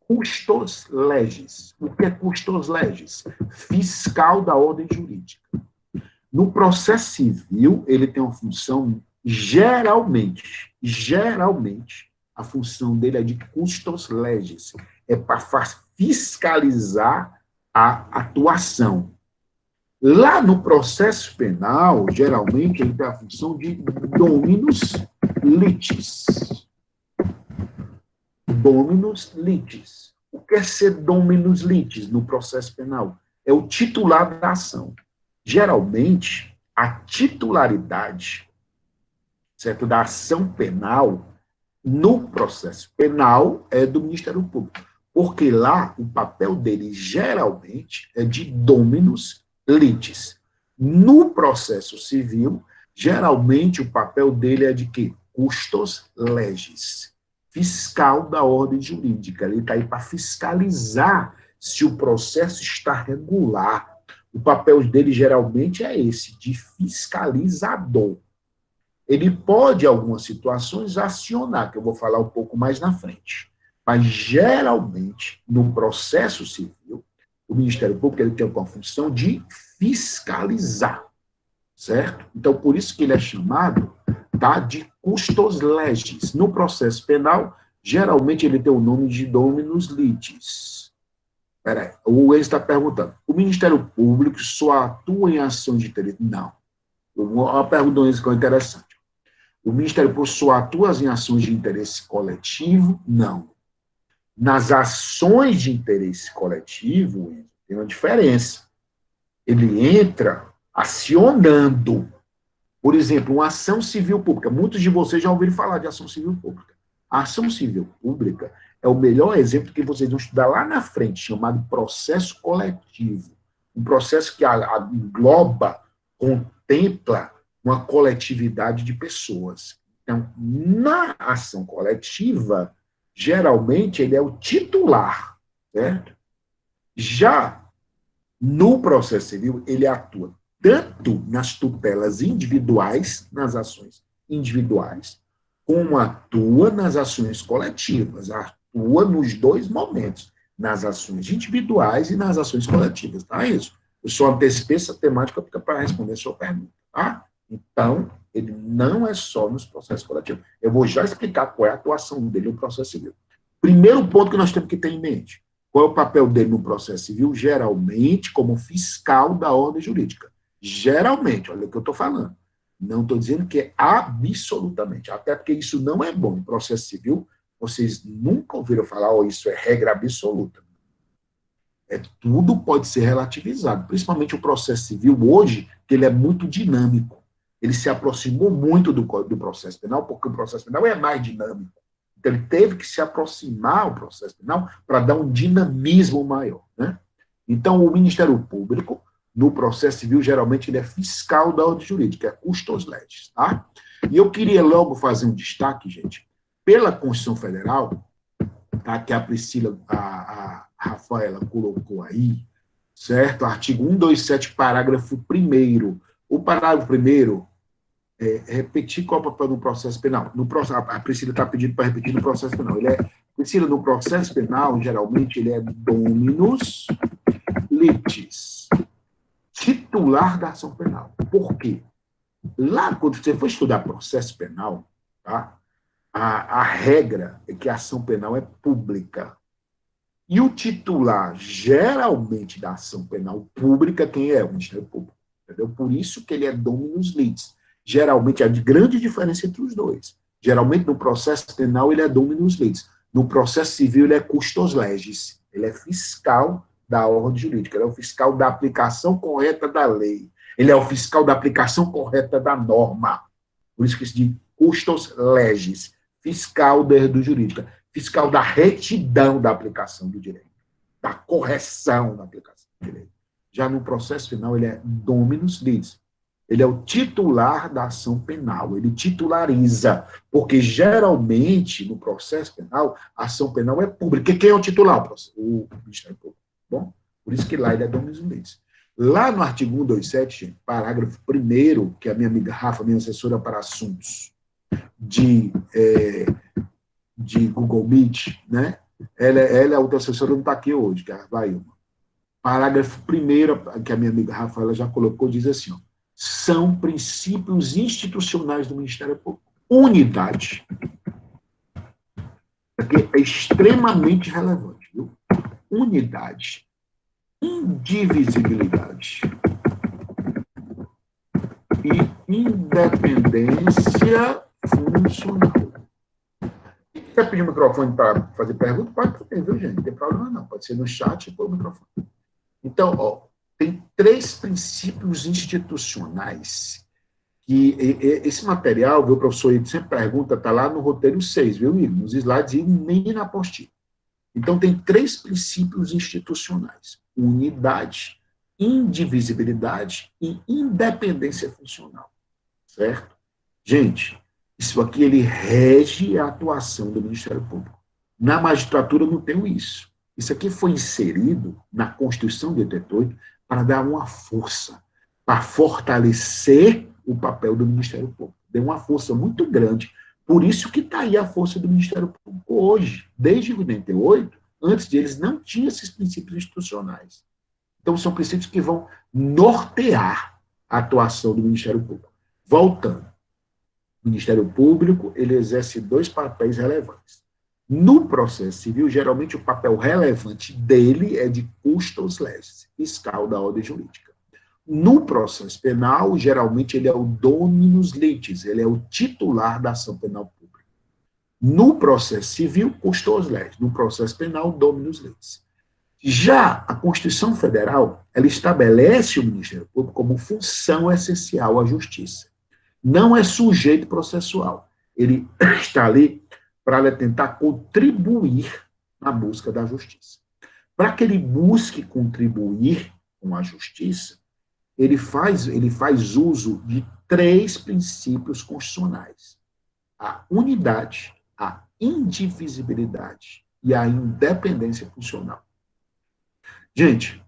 Speaker 1: Custos legis. O que é custos legis? Fiscal da ordem jurídica. No processo civil, ele tem uma função, geralmente, a função dele é de custos legis. É para fiscalizar a atuação. Lá no processo penal, geralmente, ele tem a função de dominus litis. Dominus litis. O que é ser dominus litis no processo penal? É o titular da ação. Geralmente, a titularidade, certo, da ação penal no processo penal é do Ministério Público, porque lá o papel dele geralmente é de dominus litis. No processo civil, geralmente o papel dele é de quê? Custos legis. Fiscal da ordem jurídica. Ele está aí para fiscalizar se o processo está regular. O papel dele geralmente é esse, de fiscalizador. Ele pode, em algumas situações, acionar, que eu vou falar um pouco mais na frente. Mas, geralmente, no processo civil, o Ministério Público ele tem uma função de fiscalizar. Certo? Então, por isso que ele é chamado, tá, de custos legis. No processo penal, geralmente ele tem o nome de dominus litis. Peraí, o ex está perguntando, o Ministério Público só atua em ação de interesse? Não. Uma pergunta do ex que é interessante. O Ministério Público só atua em ações de interesse coletivo? Não. Nas ações de interesse coletivo, tem uma diferença. Ele entra acionando. Por exemplo, uma ação civil pública. Muitos de vocês já ouviram falar de ação civil pública. A ação civil pública é o melhor exemplo que vocês vão estudar lá na frente, chamado processo coletivo. Um processo que engloba, contempla uma coletividade de pessoas. Então, na ação coletiva, geralmente ele é o titular, certo? Já no processo civil, ele atua tanto nas tutelas individuais, nas ações individuais, como atua nas ações coletivas, atua nos dois momentos, nas ações individuais e nas ações coletivas, tá? Isso. Eu só antecipei essa temática para responder a sua pergunta, tá? Então, ele não é só nos processos coletivos. Eu vou já explicar qual é a atuação dele no processo civil. Primeiro ponto que nós temos que ter em mente, qual é o papel dele no processo civil? Geralmente, como fiscal da ordem jurídica. Geralmente, olha o que eu estou falando. Não estou dizendo que é absolutamente, até porque isso não é bom. No processo civil, vocês nunca ouviram falar, isso é regra absoluta. Tudo pode ser relativizado, principalmente o processo civil hoje, que ele é muito dinâmico. Ele se aproximou muito do processo penal, porque o processo penal é mais dinâmico. Então, ele teve que se aproximar ao processo penal para dar um dinamismo maior, né? Então, o Ministério Público, no processo civil, geralmente, ele é fiscal da ordem jurídica, é custos legis, tá? E eu queria logo fazer um destaque, gente, pela Constituição Federal, tá, que a Priscila, a Rafaela colocou aí, certo? Artigo 127, parágrafo 1º. O parágrafo 1º, repetir qual é o papel no processo penal. A Priscila está pedindo para repetir no processo penal. Priscila, no processo penal, geralmente, ele é dominus litis, titular da ação penal. Por quê? Lá, quando você for estudar processo penal, tá, a regra é que a ação penal é pública. E o titular, geralmente, da ação penal pública, quem é? O Ministério Público. Entendeu? Por isso que ele é dominus litis. Geralmente, há grande diferença entre os dois. Geralmente, no processo penal, ele é dominus litis. No processo civil, ele é custos legis, ele é fiscal da ordem jurídica, ele é o fiscal da aplicação correta da lei, ele é o fiscal da aplicação correta da norma. Por isso que se diz custos legis, fiscal da ordem jurídica, fiscal da retidão da aplicação do direito, da correção da aplicação do direito. Já no processo penal, ele é dominus litis. Ele é o titular da ação penal, ele titulariza, porque geralmente no processo penal, a ação penal é pública. E quem é o titular? O Ministério Público. Bom, por isso que lá ele é dominus litis. Lá no artigo 127, gente, parágrafo 1º, que a minha amiga Rafa, minha assessora para assuntos de Google Meet, né? Ela é a outra assessora, não está aqui hoje, que é a Vailma. Parágrafo 1º, que a minha amiga Rafaela já colocou, diz assim, ó, são princípios institucionais do Ministério Público. Unidade. Aqui é extremamente relevante, viu? Unidade. Indivisibilidade. E independência funcional. Se quiser pedir o microfone para fazer pergunta, pode pedir, viu, gente? Não tem problema não. Pode ser no chat e pôr o microfone. Então, ó, tem 3 princípios institucionais que esse material, viu, o professor Ito sempre pergunta, está lá no roteiro 6, viu, Igor? Nos slides e nem na apostila. Então, tem 3 princípios institucionais: unidade, indivisibilidade e independência funcional. Certo? Gente, isso aqui ele rege a atuação do Ministério Público. Na magistratura não tem isso. Isso aqui foi inserido na Constituição de 88 para dar uma força, para fortalecer o papel do Ministério Público. Deu uma força muito grande. Por isso que está aí a força do Ministério Público hoje. Desde 88, antes deles, não tinha esses princípios institucionais. Então, são princípios que vão nortear a atuação do Ministério Público. Voltando. O Ministério Público, ele exerce 2 papéis relevantes. No processo civil, geralmente o papel relevante dele é de custos legis, fiscal da ordem jurídica. No processo penal, geralmente ele é o dominus litis, ele é o titular da ação penal pública. No processo civil, custos legis. No processo penal, dominus litis. Já a Constituição Federal, ela estabelece o Ministério Público como função essencial à justiça. Não é sujeito processual. Ele está ali para tentar contribuir na busca da justiça. Para que ele busque contribuir com a justiça, ele faz uso de 3 princípios constitucionais: a unidade, a indivisibilidade e a independência funcional. Gente,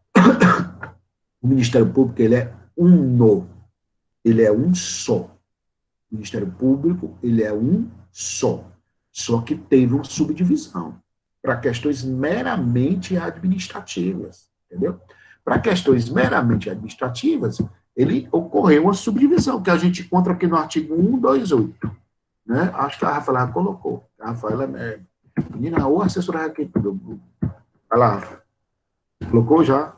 Speaker 1: o Ministério Público, ele é uno, ele é um só. O Ministério Público, ele é um só. Só que teve uma subdivisão para questões meramente administrativas, entendeu? Para questões meramente administrativas, ele ocorreu uma subdivisão, que a gente encontra aqui no artigo 128, né? Acho que a Rafaela já colocou. A Rafaela é menina, ou assessora aqui do grupo. Vai lá, Rafa. Colocou já?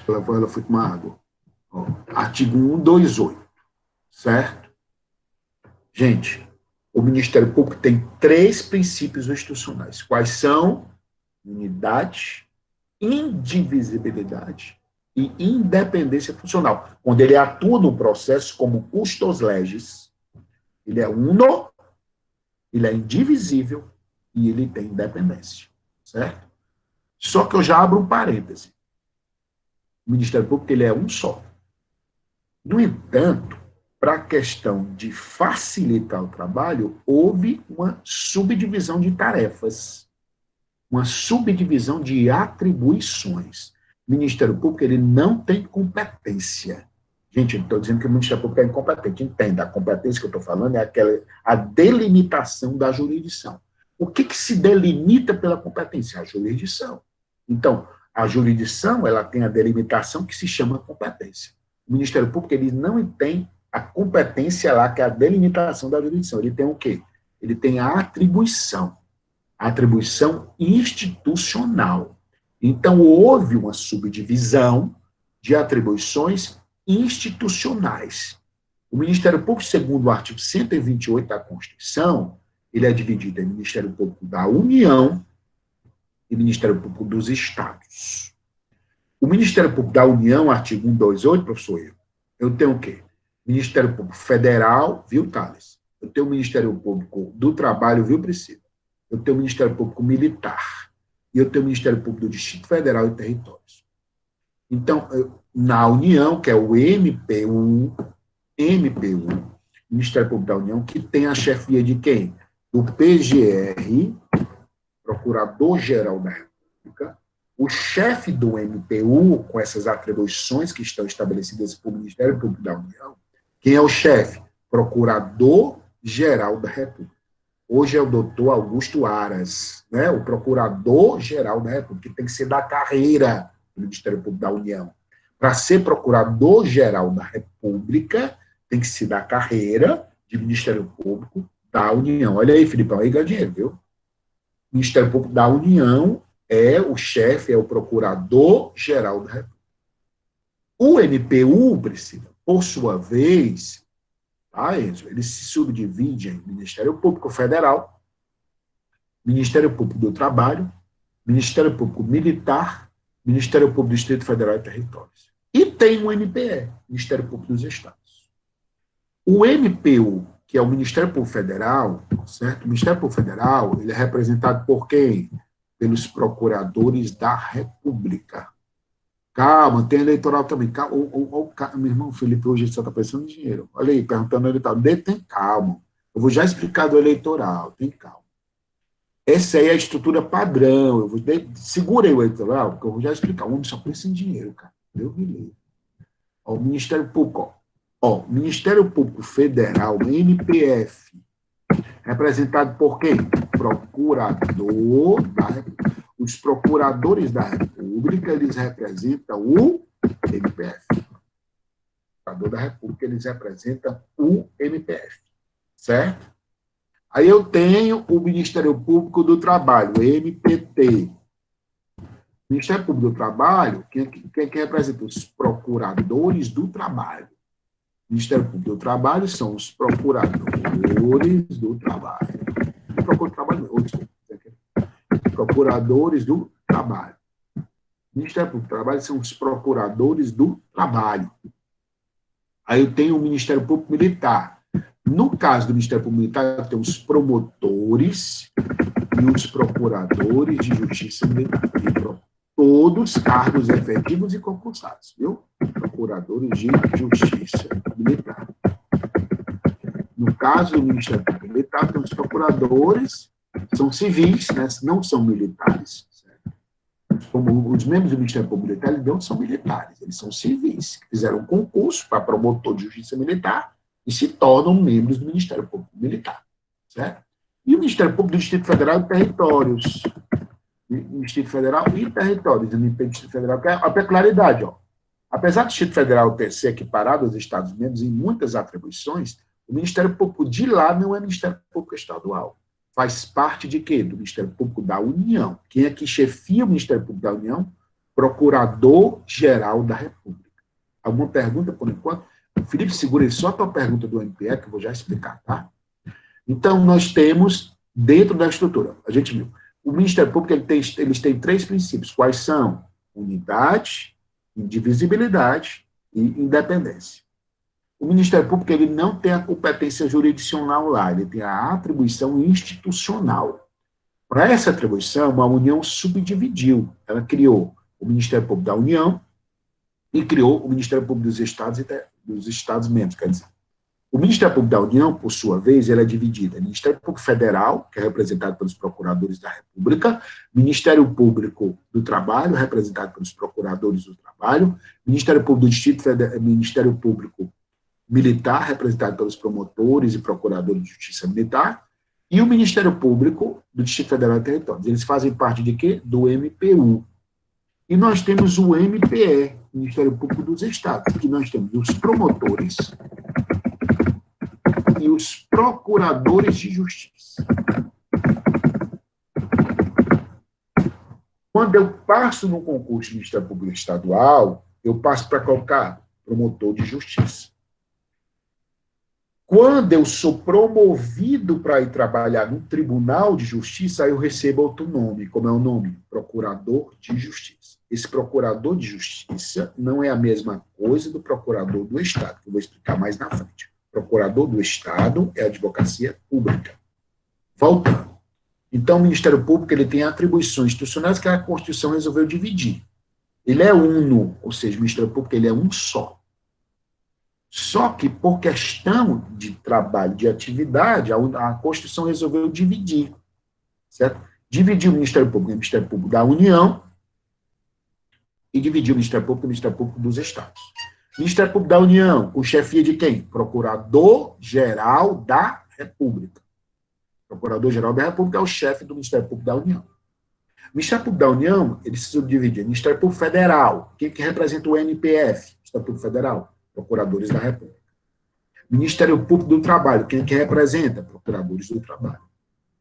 Speaker 1: Ela foi tomar água. Ó, artigo 128, certo? Gente, o Ministério Público tem 3 princípios institucionais. Quais são? Unidade, indivisibilidade e independência funcional. Quando ele atua no processo como custos legis, ele é uno, ele é indivisível e ele tem independência. Certo? Só que eu já abro um parêntese. O Ministério Público, ele é um só. No entanto, para a questão de facilitar o trabalho, houve uma subdivisão de tarefas, uma subdivisão de atribuições. O Ministério Público, ele não tem competência. Gente, eu não estou dizendo que o Ministério Público é incompetente. Entenda, a competência que eu estou falando é a delimitação da jurisdição. O que se delimita pela competência? A jurisdição. Então, a jurisdição, ela tem a delimitação que se chama competência. O Ministério Público, ele não tem a competência lá, que é a delimitação da jurisdição. Ele tem o quê? Ele tem a atribuição institucional. Então, houve uma subdivisão de atribuições institucionais. O Ministério Público, segundo o artigo 128 da Constituição, ele é dividido em Ministério Público da União e Ministério Público dos Estados. O Ministério Público da União, artigo 128, professor, eu tenho o quê? Ministério Público Federal, viu, Thales? Eu tenho o Ministério Público do Trabalho, viu, Priscila? Eu tenho o Ministério Público Militar. E eu tenho o Ministério Público do Distrito Federal e Territórios. Então, na União, que é o MPU, Ministério Público da União, que tem a chefia de quem? Do PGR, Procurador-Geral da República, o chefe do MPU, com essas atribuições que estão estabelecidas pelo Ministério Público da União. Quem é o chefe? Procurador-Geral da República. Hoje é o doutor Augusto Aras, né? O Procurador-Geral da República, que tem que ser da carreira do Ministério Público da União. Para ser Procurador-Geral da República, tem que ser da carreira de Ministério Público da União. Olha aí, Filipão, aí ganha dinheiro, viu? O Ministério Público da União é o chefe, é o Procurador-Geral da República. O MPU, Priscila, por sua vez, tá, Enzo, ele se subdivide em Ministério Público Federal, Ministério Público do Trabalho, Ministério Público Militar, Ministério Público do Distrito Federal e Territórios. E tem o MPE, Ministério Público dos Estados. O MPU, que é o Ministério Público Federal, certo? O Ministério Público Federal, ele é representado por quem? Pelos procuradores da República. Calma, tem eleitoral também. Calma, meu irmão Felipe hoje só está pensando em dinheiro. Olha aí, perguntando eleitoral. Tem calma. Eu vou já explicar do eleitoral, tem calma. Essa aí é a estrutura padrão. Eu vou segura aí o eleitoral, porque eu vou já explicar. O homem só pensa em dinheiro, cara. Deus me livre. Ó, o Ministério Público, ó. Ministério Público Federal, MPF, representado por quem? Procurador da República. Os procuradores da República, eles representam o MPF. O procurador da República, eles representam o MPF. Certo? Aí eu tenho o Ministério Público do Trabalho, MPT. O Ministério Público do Trabalho, quem representa? Os procuradores do trabalho. O Ministério Público do Trabalho são os procuradores do trabalho. Procuradores do trabalho. O Ministério Público do Trabalho são os procuradores do trabalho. Aí eu tenho o Ministério Público Militar. No caso do Ministério Público Militar, tem os promotores e os procuradores de justiça militar. Todos cargos efetivos e concursados, viu? Procuradores de justiça militar. No caso do Ministério Público Militar, tem os procuradores, são civis, né? Não são militares. Certo? Como os membros do Ministério Público Militar, eles não são militares, eles são civis, que fizeram um concurso para promotor de justiça militar e se tornam membros do Ministério Público Militar. Certo? E o Ministério Público do Distrito Federal e Territórios. Distrito Federal e Territórios, o Distrito Federal, que é a peculiaridade, ó. Apesar do Distrito Federal ter se equiparado aos Estados-membros em muitas atribuições, o Ministério Público de lá não é Ministério Público Estadual. Faz parte de quê? Do Ministério Público da União. Quem é que chefia o Ministério Público da União? Procurador-Geral da República. Alguma pergunta, por enquanto? Felipe, segura aí só a tua pergunta do MPE, que eu vou já explicar, tá? Então, nós temos, dentro da estrutura, a gente viu, o Ministério Público eles têm 3 princípios. Quais são? Unidade, indivisibilidade e independência. O Ministério Público ele não tem a competência jurisdicional lá, ele tem a atribuição institucional. Para essa atribuição, a União subdividiu. Ela criou o Ministério Público da União e criou o Ministério Público dos Estados-membros, quer dizer. O Ministério Público da União, por sua vez, ele é dividido em Ministério Público Federal, que é representado pelos procuradores da República, Ministério Público do Trabalho, representado pelos procuradores do Trabalho, Ministério Público do Distrito Federal, Ministério Público Militar, representado pelos promotores e procuradores de justiça militar, e o Ministério Público do Distrito Federal e Territórios. Eles fazem parte de quê? Do MPU. E nós temos o MPE, Ministério Público dos Estados, que nós temos os promotores e os procuradores de justiça. Quando eu passo no concurso do Ministério Público Estadual, eu passo para colocar promotor de justiça. Quando eu sou promovido para ir trabalhar no Tribunal de Justiça, aí eu recebo outro nome. Como é o nome? Procurador de Justiça. Esse procurador de justiça não é a mesma coisa do procurador do Estado, que eu vou explicar mais na frente. Procurador do Estado é a advocacia pública. Voltando. Então, o Ministério Público ele tem atribuições institucionais que a Constituição resolveu dividir. Ele é uno, ou seja, o Ministério Público ele é um só. Só que, por questão de trabalho, de atividade, a Constituição resolveu dividir, certo? Dividiu o Ministério Público da União e dividiu o Ministério Público dos Estados. Ministério Público da União, com chefia de quem? Procurador-Geral da República. Procurador-Geral da República é o chefe do Ministério Público da União. O Ministério Público da União, ele se subdividia. Ministério Público Federal, quem que representa o NPF? Ministério Público Federal, procuradores da República. Ministério Público do Trabalho, quem que representa? Procuradores do Trabalho.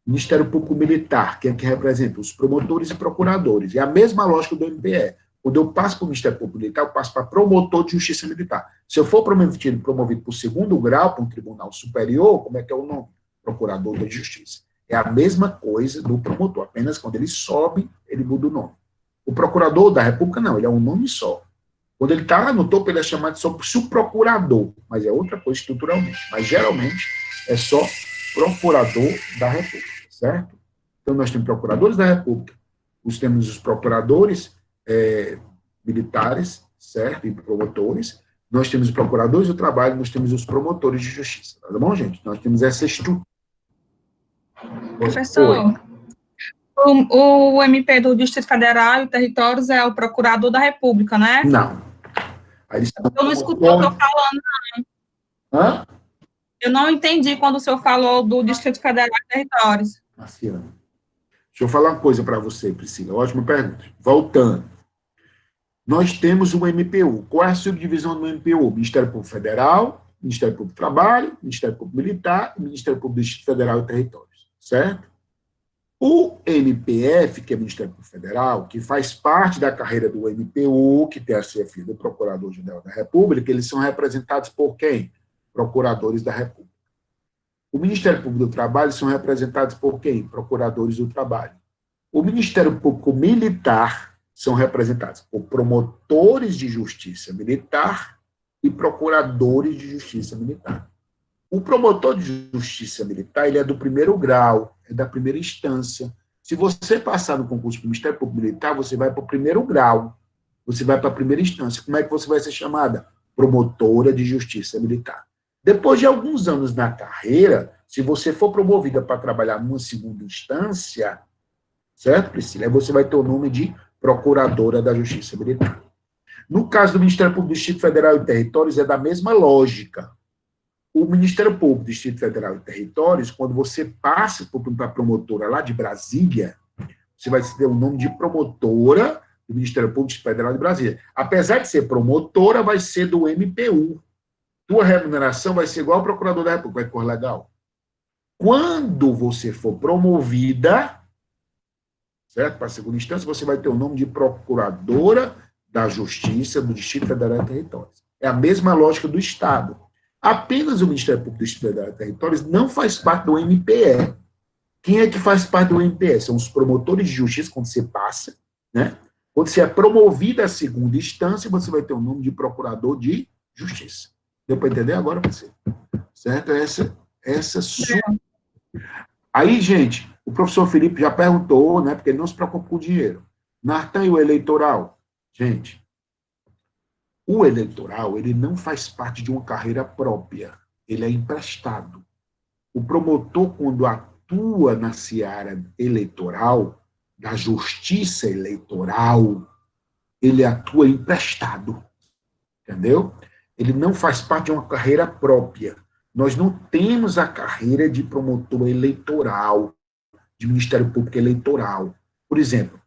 Speaker 1: Ministério Público Militar, quem que representa? Os promotores e procuradores. É a mesma lógica do MPE. Quando eu passo para o Ministério Público Militar, eu passo para promotor de justiça militar. Se eu for promovido por segundo grau, para um tribunal superior, como é que é o nome? Procurador de Justiça. É a mesma coisa do promotor, apenas quando ele sobe, ele muda o nome. O procurador da República, não, ele é um nome só. Quando ele está lá no topo, ele é chamado de subprocurador, mas é outra coisa estruturalmente. Mas, geralmente, é só procurador da República, certo? Então, nós temos procuradores da República, temos os procuradores militares, certo? E promotores. Nós temos os procuradores do trabalho, nós temos os promotores de justiça. Tá bom, gente? Nós temos essa estrutura.
Speaker 4: Professor, o MP do Distrito Federal e Territórios é o Procurador da República, né?
Speaker 1: Não.
Speaker 4: Eu não escutei o que eu falando, não.
Speaker 1: Hã?
Speaker 4: Eu não entendi quando o senhor falou do Distrito Federal e Territórios.
Speaker 1: Marciana, deixa eu falar uma coisa para você, Priscila. Ótima pergunta. Voltando. Nós temos o MPU. Qual é a subdivisão do MPU? Ministério Público Federal, Ministério Público do Trabalho, Ministério Público Militar e Ministério Público do Distrito Federal e Territórios. Certo? O MPF, que é o Ministério Público Federal, que faz parte da carreira do MPU, que tem a chefia do Procurador-Geral da República, eles são representados por quem? Procuradores da República. O Ministério Público do Trabalho são representados por quem? Procuradores do Trabalho. O Ministério Público Militar são representados por promotores de justiça militar e procuradores de justiça militar. O promotor de justiça militar, ele é do primeiro grau, é da primeira instância. Se você passar no concurso do Ministério Público Militar, você vai para o primeiro grau, você vai para a primeira instância. Como é que você vai ser chamada? Promotora de justiça militar. Depois de alguns anos na carreira, se você for promovida para trabalhar numa segunda instância, certo, Priscila? Aí você vai ter o nome de Procuradora da Justiça Militar. No caso do Ministério Público do Distrito Federal e Territórios, é da mesma lógica. O Ministério Público do Distrito Federal e Territórios, quando você passa para a promotora lá de Brasília, você vai ter o nome de promotora do Ministério Público do Distrito Federal de Brasília. Apesar de ser promotora, vai ser do MPU. Tua remuneração vai ser igual ao procurador da República, vai cor legal. Quando você for promovida, certo? Para a segunda instância, você vai ter o nome de Procuradora da Justiça do Distrito Federal e Territórios. É a mesma lógica do Estado. Apenas o Ministério Público do Distrito Federal e Territórios não faz parte do MPE. Quem é que faz parte do MPE? São os promotores de justiça, quando você passa, né? Quando você é promovido à segunda instância, você vai ter o nome de Procurador de Justiça. Deu para entender agora, você? Certo? Essa sua... Aí, gente, o professor Felipe já perguntou, né? Porque ele não se preocupa com o dinheiro. Nartan e o eleitoral? Gente, o eleitoral, ele não faz parte de uma carreira própria, ele é emprestado. O promotor, quando atua na seara eleitoral, da justiça eleitoral, ele atua emprestado, entendeu? Ele não faz parte de uma carreira própria. Nós não temos a carreira de promotor eleitoral, de Ministério Público Eleitoral. Por exemplo,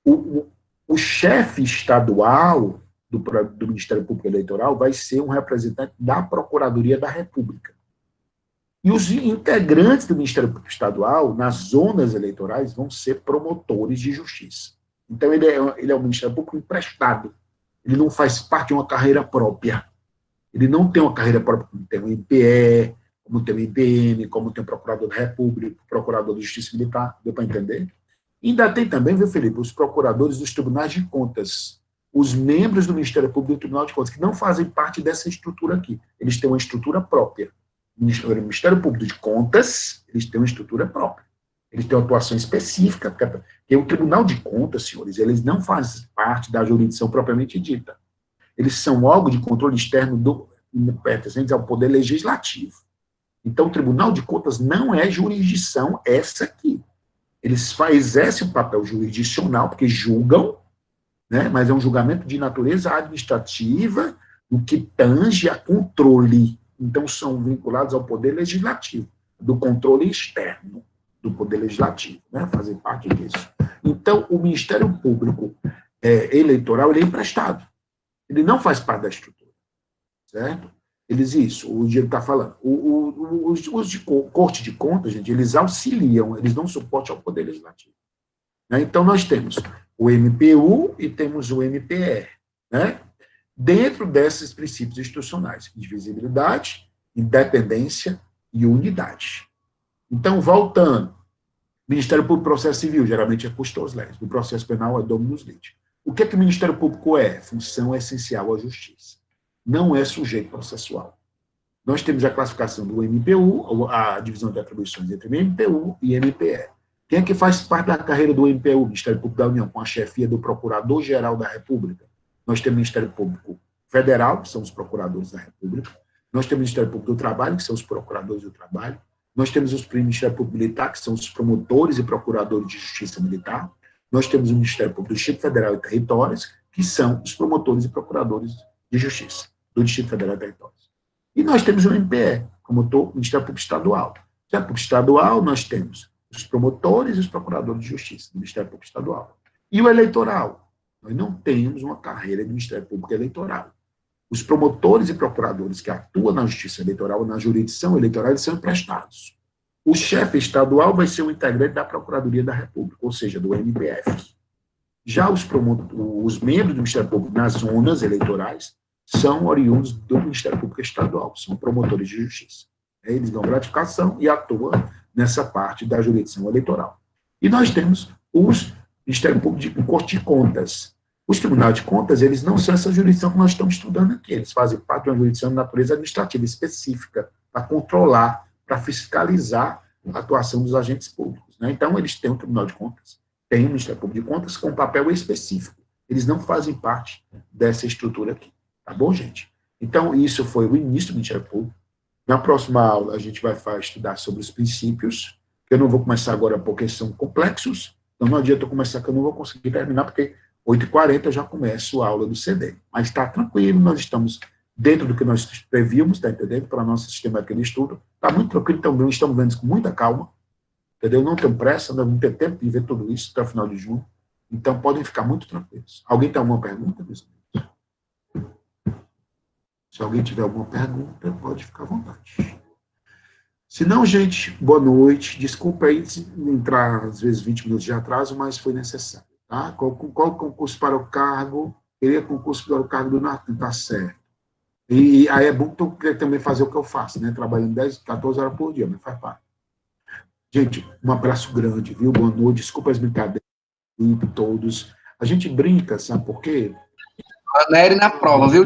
Speaker 1: o chefe estadual do Ministério Público Eleitoral vai ser um representante da Procuradoria da República. E os integrantes do Ministério Público Estadual, nas zonas eleitorais, vão ser promotores de justiça. Então, ele é um Ministério Público emprestado. Ele não faz parte de uma carreira própria. Ele não tem uma carreira própria, como tem o MPE, como tem o IBM, como tem o Procurador da República, o Procurador de Justiça Militar, deu para entender? Ainda tem também, viu, Felipe, os procuradores dos tribunais de contas, os membros do Ministério Público e do Tribunal de Contas, que não fazem parte dessa estrutura aqui. Eles têm uma estrutura própria. O Ministério Público de Contas, eles têm uma estrutura própria. Eles têm uma atuação específica, porque o Tribunal de Contas, senhores, eles não fazem parte da jurisdição propriamente dita. Eles são órgão de controle externo pertencentes ao Poder Legislativo. Então, o Tribunal de Contas não é jurisdição essa aqui. Eles exercem o papel jurisdicional, porque julgam, né, mas é um julgamento de natureza administrativa, no que tange a controle. Então, são vinculados ao Poder Legislativo, do controle externo do Poder Legislativo, né, fazer parte disso. Então, o Ministério Público Eleitoral, ele é emprestado. Ele não faz parte da estrutura, certo? O Diego está falando. Os de Corte de Contas, gente, eles auxiliam, eles dão suporte ao Poder Legislativo. Né? Então, nós temos o MPU e temos o MPR, né? Dentro desses princípios institucionais, indivisibilidade, independência e unidade. Então, voltando, Ministério Público Processo Civil, geralmente é custos leis, no processo penal é dominus litis. O que o Ministério Público é? Função essencial à justiça. Não é sujeito processual. Nós temos a classificação do MPU, a divisão de atribuições entre MPU e MPR. Quem é que faz parte da carreira do MPU, Ministério Público da União, com a chefia do Procurador-Geral da República? Nós temos o Ministério Público Federal, que são os procuradores da República. Nós temos o Ministério Público do Trabalho, que são os procuradores do trabalho. Nós temos o Ministério Público Militar, que são os promotores e procuradores de justiça militar. Nós temos o Ministério Público do Distrito Federal e Territórios, que são os promotores e procuradores de justiça do Distrito Federal e Territórios. E nós temos o MPE, promotor, Ministério Público Estadual. No Ministério Público Estadual, nós temos os promotores e os procuradores de justiça do Ministério Público Estadual. E o eleitoral? Nós não temos uma carreira de Ministério Público Eleitoral. Os promotores e procuradores que atuam na justiça eleitoral, na jurisdição eleitoral, eles são emprestados. O chefe estadual vai ser o integrante da Procuradoria da República, ou seja, do MPF. Já os membros do Ministério Público nas zonas eleitorais são oriundos do Ministério Público Estadual, são promotores de justiça. Eles dão gratificação e atuam nessa parte da jurisdição eleitoral. E nós temos os Ministério Público de Corte de Contas. Os tribunais de contas, eles não são essa jurisdição que nós estamos estudando aqui, eles fazem parte de uma jurisdição de natureza administrativa específica, para controlar, para fiscalizar a atuação dos agentes públicos. Né? Então, eles têm um Tribunal de Contas, tem um Ministério Público de Contas com um papel específico. Eles não fazem parte dessa estrutura aqui. Tá bom, gente? Então, isso foi o início do Ministério Público. Na próxima aula, a gente vai estudar sobre os princípios, que eu não vou começar agora porque são complexos, então não adianta eu começar que eu não vou conseguir terminar, porque 8h40 eu já começo a aula do CD. Mas está tranquilo, nós estamos dentro do que nós prevíamos, está entendendo? Para o nosso sistema aqui de estudo. Está muito tranquilo, então estamos vendo isso com muita calma, entendeu? Não tem pressa, nós vamos ter tempo de ver tudo isso até o final de junho. Então, podem ficar muito tranquilos. Alguém tem alguma pergunta, meus amigos? Se alguém tiver alguma pergunta, pode ficar à vontade. Se não, gente, boa noite. Desculpa aí entrar, às vezes, 20 minutos de atraso, mas foi necessário. Tá? Qual concurso para o cargo? Queria concurso para o cargo do Natan, tá certo. E aí é bom que tu queria também fazer o que eu faço, né? Trabalhando 10, 14 horas por dia, mas faz parte. Gente, um abraço grande, viu? Boa noite. Desculpa as brincadeiras de todos. A gente brinca, sabe por quê?
Speaker 2: A Nery na prova, viu?